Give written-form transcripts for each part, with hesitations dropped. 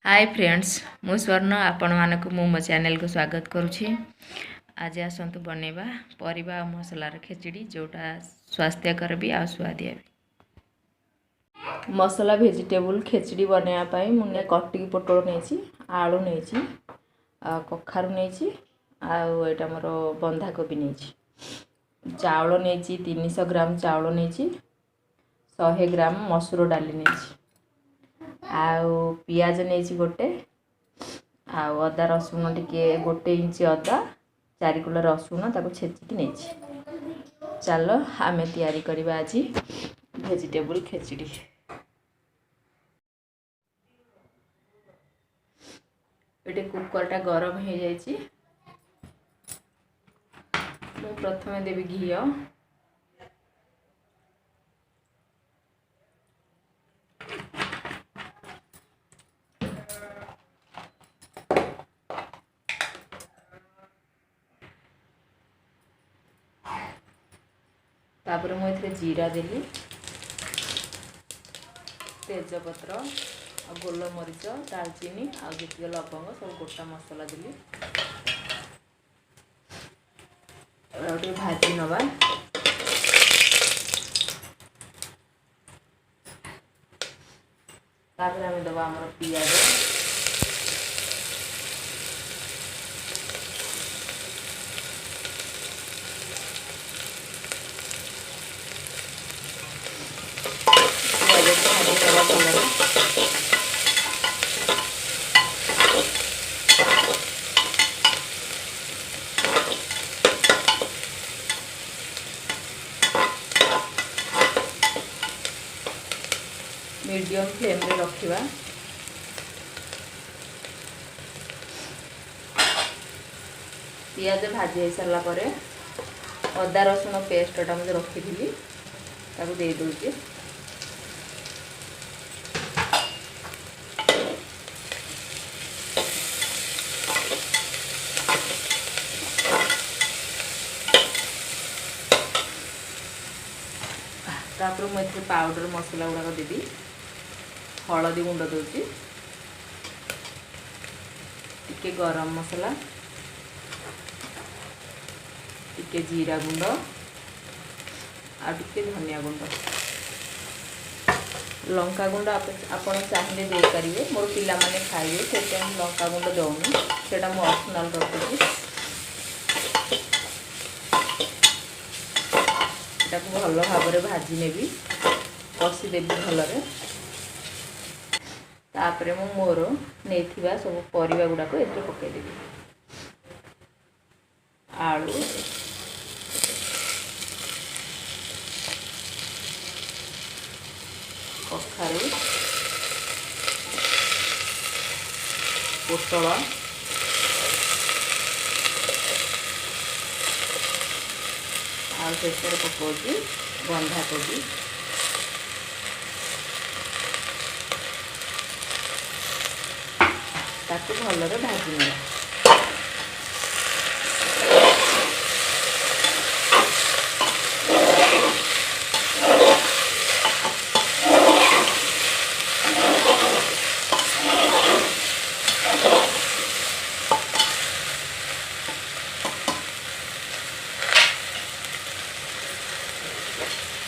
Hi friends मु स्वर्ण आपण मानक मो चैनल को स्वागत करुछि। आज आसतु बनैबा परिबा और मसलार खेचड़ी जोटा स्वास्थ्यकर भी आ स्वादिया भी। मसला वेजिटेबल खेचड़ी बनैया पई मुने कटिक पोटल नेछि, आलू नेछि, कखारु नेछि, आ एटा मोर बंधा कोबी नेछि। चावल नेछि 300 ग्राम चावल नेछि, 100 ग्राम मसूर डाली नेछि, आउ पियाज नेछि गोटे, आउ अदा रसुण टिके 1 इंच अदा 4 किलो रसुण ताको छेचिकी नेछि। चलो आमे तैयारी करबा आज वेजिटेबल खेचड़ी। एटे कुकरटा गरम हो जाइछि। मु प्रथमे देबी घी, तापर मु एथरे जीरा देली, तेजपत्र आ गोलमरीच, दालचीनी आ जितिक लवंग सब गोटा मसला देली। और भाजी नवा। तापर आम दबा हमर पियाज, मीडियम फ्लेम रे रखिबा। पियाज भाजी हो सारा पर अदा रसुण पेस्टा मुझे रखी ताको दे दूची। तापर मुझे पाउडर मसला गुड़ाक देवी। हलदी गुंड दूची, टिके गरम मसला, टिके जीरा गुंड आ टिके धनिया गुंड, लंका गुंड आपण चाहिए दे पारिबे। मोर पिला माने खाइबे से लंका गुंड दउनी, सेटा मो ऑप्शनल रखुची। एटाको भल भाबरे भाजी नेबी, कसी देबी भलरे। तापरे मु मोर नेथिबा सब परिबा गुडा को एथे पके देबी। आलू, कखारु, पोटल, आ शेषर पकोजी बंधा कोबी। ताकू भलरे भाजी नेबा।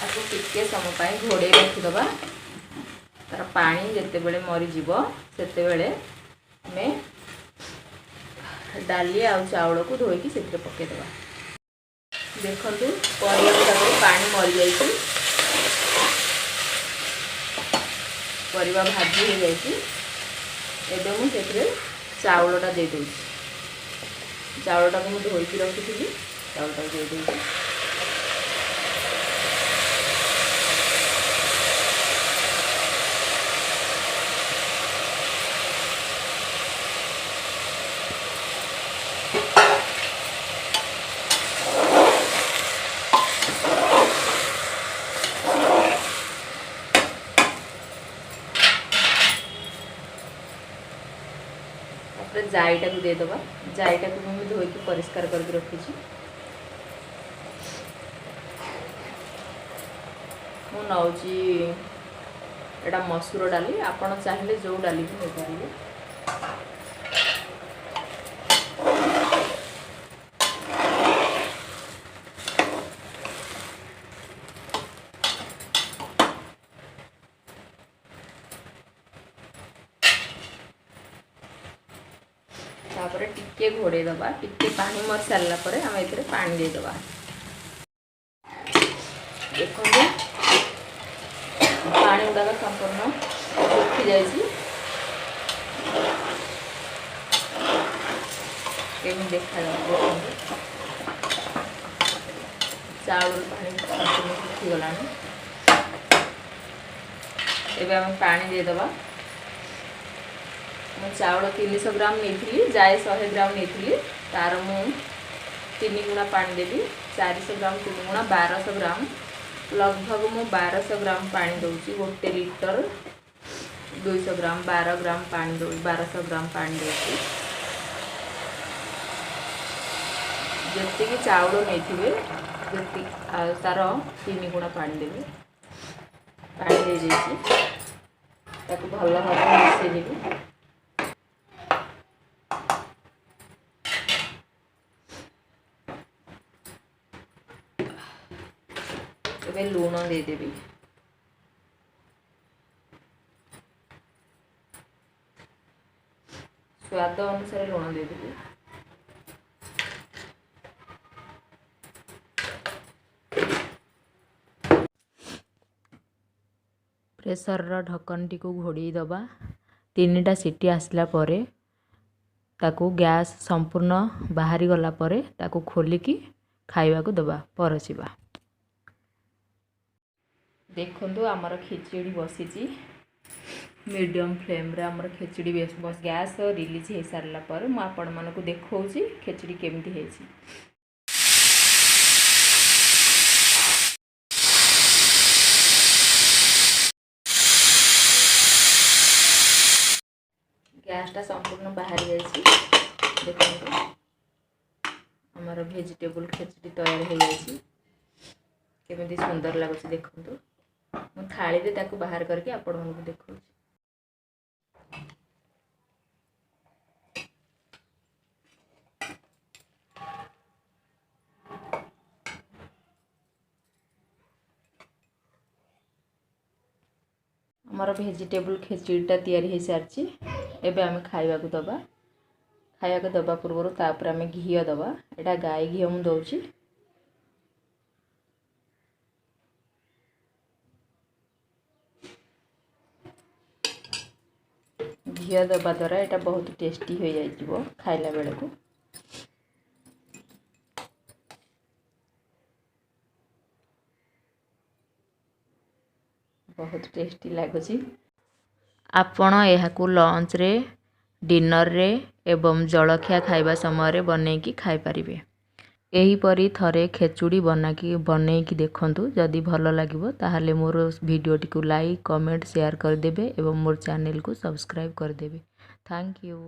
ताकू टिके समय घोड़े रखिदबा। तार पानी जिते बड़े मरी जीव सेते बड़े में डाली आ चावल को धोईकी से पकेदबा। देखंतु परिया गुड़ाक पानी मरी जाइए, परिवा भाजी हो जाइए। एबे मुझे चावलटा दे दूँ। चावलटा को मुझे धोईकी रखी, चावलटा दे दूँ। जाईटा को देदबा। जाईटा को मुझे धोईकी परिष्कार करके रखी। मु नौची एटा मसूर डाली, आपण चाहिए जो डाली भी हो पारे। तापर टिके घोड़े दबा टिके पानी मर सारा पर आम ए पानी देदबा। देखो पानी गुड़ाक संपूर्ण सुखी जाइए केमी देखा चाउल पानी संपूर्ण सुखीगला। एबे आम पानी देदबा। चाउल 300 ग्राम नहीं जाए 100 ग्राम नहीं तार मु 3 गुणा पानी देवी। 400 ग्राम 3 गुणा 1200 ग्राम लगभग मु 1200 ग्राम पानी दूसरी। 1 लीटर 200 ग्राम 12 ग्राम पानी दो 1200 ग्राम पानी दूसरी। जी चाउल नहीं जी तार 3 गुणा पानी देवी। पानी दे दीजिए ताको भल भाव मिसेदेवी। एबे लूण देदेवी। स्वाद अनुसार लूण देदेवी। प्रेसर ढक्कन टी को घोड़ी दबा। 3टा सीटी आसला परे ताकू गैस संपूर्ण बाहरी गला परे ताकू खोलिकी खाइबा को दबा परसिबा। देखंतु आमर खिचड़ी बसीची मीडियम फ्लेम रे आमर खिचड़ी बस गैस रिलीज हो सारा पर मु आपण मानकु देखौची खिचड़ी केमती हेची। गैसटा संपूर्ण बाहरी जाइए। देखो आमर वेजिटेबल खिचड़ी तैयार हो जाइए केमी सुंदर लगुच। देखो मु थाली रे ताकू बाहर करके आपण मानकु देखौची। आमर वेजिटेबल खिचड़ीटा तैयारी हो सारी। एबे आमे खाइबा को दबा। खाइबा को दबा पूर्व तापर आमे घी दबा। एटा गाय घी मु दउची। घी दबा द्वारा एटा बहुत टेस्टी हो जाइबो खाइला बेले को। बहुत टेस्टी लगुच। आपण यहाकू लंच रे डिनर रे एवं जलखिया खाइबा समय बनैकी खाई पारिबे। एहीपरी थरे खेचुड़ी बनैकी देखंतु। जदि भल लागिबो ताहाले मोर वीडियोटी को लाइक कमेंट शेयर कर देबे एवं मोर चैनल को सब्सक्राइब कर देबे। Thank you.